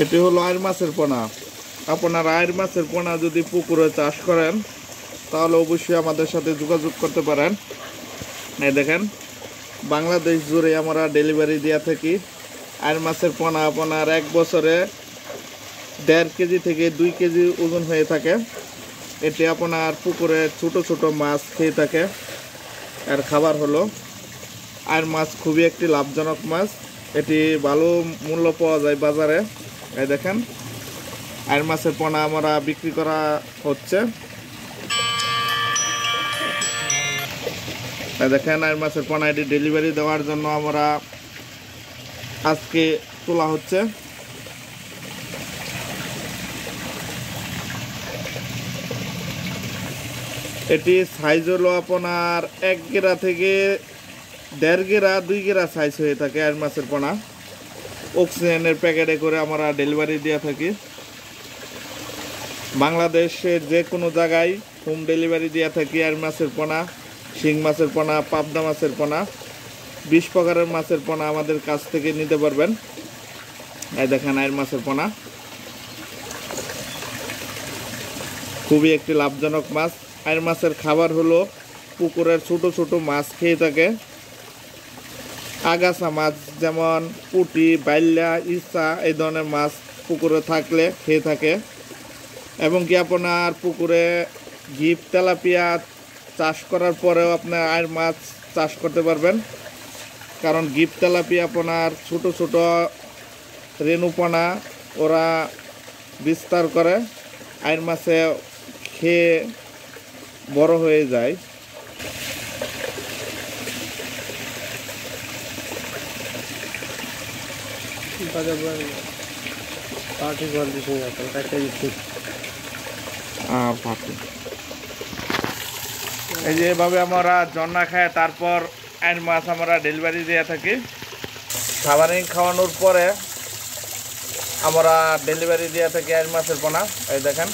এটি হলো আইর মাছের পোনা। আপনারা আইর মাছের পোনা যদি পুকুরে চাষ করেন তাহলে অবশ্যই আমাদের সাথে যোগাযোগ করতে পারেন। এই দেখেন, বাংলাদেশ জুড়ে আমরা ডেলিভারি দিয়ে থাকি। আইর মাছের পোনা আপনার এক বছরে 1.5 কেজি থেকে 2 কেজি ওজন হয়ে থাকে। এটি আপনার পুকুরে ছোট ছোট মাছ খেয়ে থাকে। এর খাবার হলো আইর মাছ। খুবই একটি লাভজনক মাছ, এটি ভালো মূল্য পাওয়া যায় বাজারে। এই দেখেন, আইর মাছের পোনা আমরা বিক্রি করা হচ্ছে। দেখেন, আইর মাছের পোনা এটি ডেলিভারি দেওয়ার জন্য আমরা আজকে তোলা হচ্ছে। এটি সাইজ হলো আপনার 1 গেরা থেকে 1.5 গেরা 2 গেরা সাইজ হয়ে থাকে আইর মাছের পোনা। অক্সিজেনের প্যাকেটে করে আমরা ডেলিভারি দিয়ে থাকি। বাংলাদেশের যে কোনো জায়গায় হোম ডেলিভারি দিয়ে থাকি আইর মাছের পোনা, শিং মাছের পোনা, পাবদা মাছের পোনা, 20 প্রকারের মাছের পোনা আমাদের কাছ থেকে নিতে পারবেন। এই দেখেন, আইর মাছের পোনা খুবই একটি লাভজনক মাছ। আইর মাছের খাবার হলো পুকুরের ছোট ছোট মাছ খেয়ে থাকে। আগাছা মাছ যেমন পুঁটি, বাইল্লা, ইসা এই ধরনের মাছ পুকুরে থাকলে খেয়ে থাকে। এবং কি আপনার পুকুরে গিপ, তেলাপিয়া চাষ করার পরেও আপনার আইর মাছ চাষ করতে পারবেন। কারণ গিপ, তেলাপিয়া আপনার ছোট ছোট রেণুপনা ওরা বিস্তার করে, আইর মাছে খেয়ে বড় হয়ে যায়। এই যে এভাবে আমরা জন্না খাই, তারপর আইর মাছ আমরা ডেলিভারি দিয়ে থাকি। খাবারিং খাওয়ানোর পরে আমরা ডেলিভারি দিয়ে থাকি আইর মাছের পোনা। এই দেখেন।